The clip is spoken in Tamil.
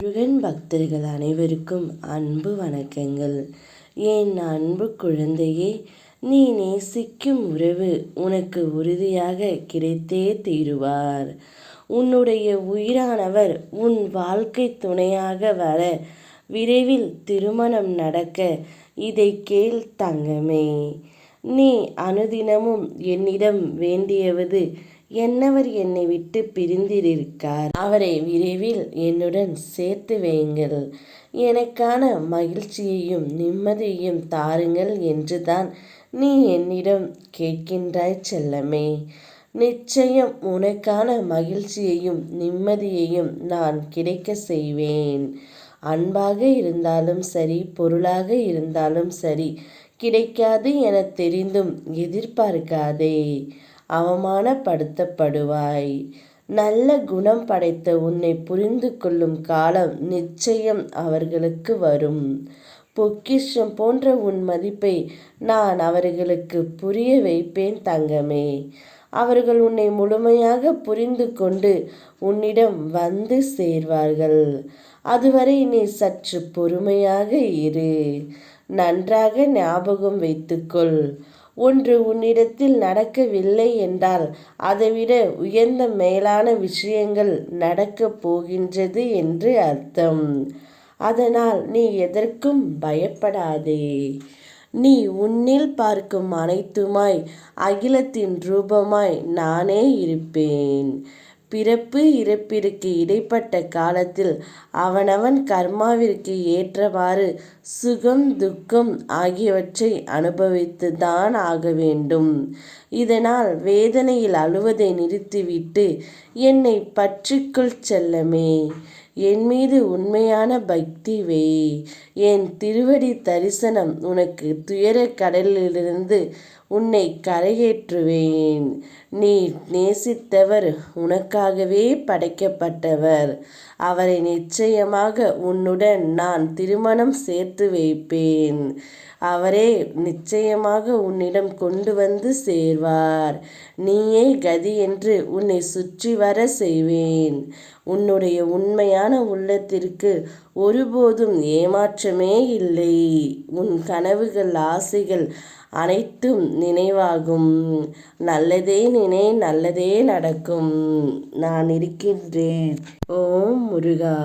முருகன் பக்தர்கள் அனைவருக்கும் அன்பு வணக்கங்கள். என் அன்பு குழந்தையே, நீ நேசிக்கும் உறவு உனக்கு உறுதியாக கிடைத்தே தீருவார். உன்னுடைய உயிரானவர் உன் வாழ்க்கை துணையாக வர விரைவில் திருமணம் நடக்க இதை கேள் தங்கமே. நீ அனுதினமும் என்னிடம் வேண்டியவது என்னவர் என்னை விட்டு பிரிந்திருக்கார், அவரை விரைவில் என்னுடன் சேர்த்து வையுங்கள், எனக்கான மகிழ்ச்சியையும் நிம்மதியையும் தாருங்கள் என்றுதான் நீ என்னிடம் கேட்கின்றாய் செல்லமே. நிச்சயம் உனக்கான மகிழ்ச்சியையும் நிம்மதியையும் நான் கிடைக்க செய்வேன். அன்பாக இருந்தாலும் சரி, பொருளாக இருந்தாலும் சரி, கிடைக்காது என தெரிந்தும் எதிர்பார்க்காதே. அவமானப்படுத்தப்படுவாய். நல்ல குணம் படைத்த உன்னை புரிந்து கொள்ளும் காலம் நிச்சயம் அவர்களுக்கு வரும். பொக்கிஷம் போன்ற உன் மதிப்பை நான் அவர்களுக்கு புரிய வைப்பேன் தங்கமே. அவர்கள் உன்னை முழுமையாக புரிந்து கொண்டு உன்னிடம் வந்து சேர்வார்கள். அதுவரை நீ சற்று பொறுமையாக இரு. நன்றாக ஞாபகம் வைத்துக்கொள். ஒன்று உன்னிடத்தில் நடக்கவில்லை என்றால் அதைவிட உயர்ந்த மேலான விஷயங்கள் நடக்கப் போகின்றது என்று அர்த்தம். அதனால் நீ எதற்கும் பயப்படாதே. நீ உன்னில் பார்க்கும் அனைத்துமாய் அகிலத்தின் ரூபமாய் நானே இருப்பேன். பிறப்பு இறப்பிற்கு இடைப்பட்ட காலத்தில் அவனவன் கர்மாவிற்கு ஏற்றவாறு சுகம் துக்கம் ஆகியவற்றை அனுபவித்துதான் ஆக வேண்டும். இதனால் வேதனையில் அழுவதை நிறுத்திவிட்டு என்னை பற்றிக்கொள் செல்லமே. என் மீது உண்மையான பக்தி வை. என் திருவடி தரிசனம் உனக்கு துயரக் கடலிலிருந்து உன்னை கரையேற்றுவேன். நீ நேசித்தவர் உனக்காகவே படைக்கப்பட்டவர். அவரை நிச்சயமாக உன்னுடன் நான் திருமணம் சேர்த்து வைப்பேன். அவரே நிச்சயமாக உன்னிடம் கொண்டு வந்து சேர்வார். நீயே கதி என்று உன்னை சுற்றி வர செய்வேன். உன்னுடைய உண்மையான உள்ளத்திற்கு ஒருபோதும் ஏமாற்றமே இல்லை. உன் கனவுகள் ஆசைகள் அனைத்தும் நினைவாகும். நல்லதே நினை, நல்லதே நடக்கும். நான் இருக்கின்றேன். ஓம் முருகா.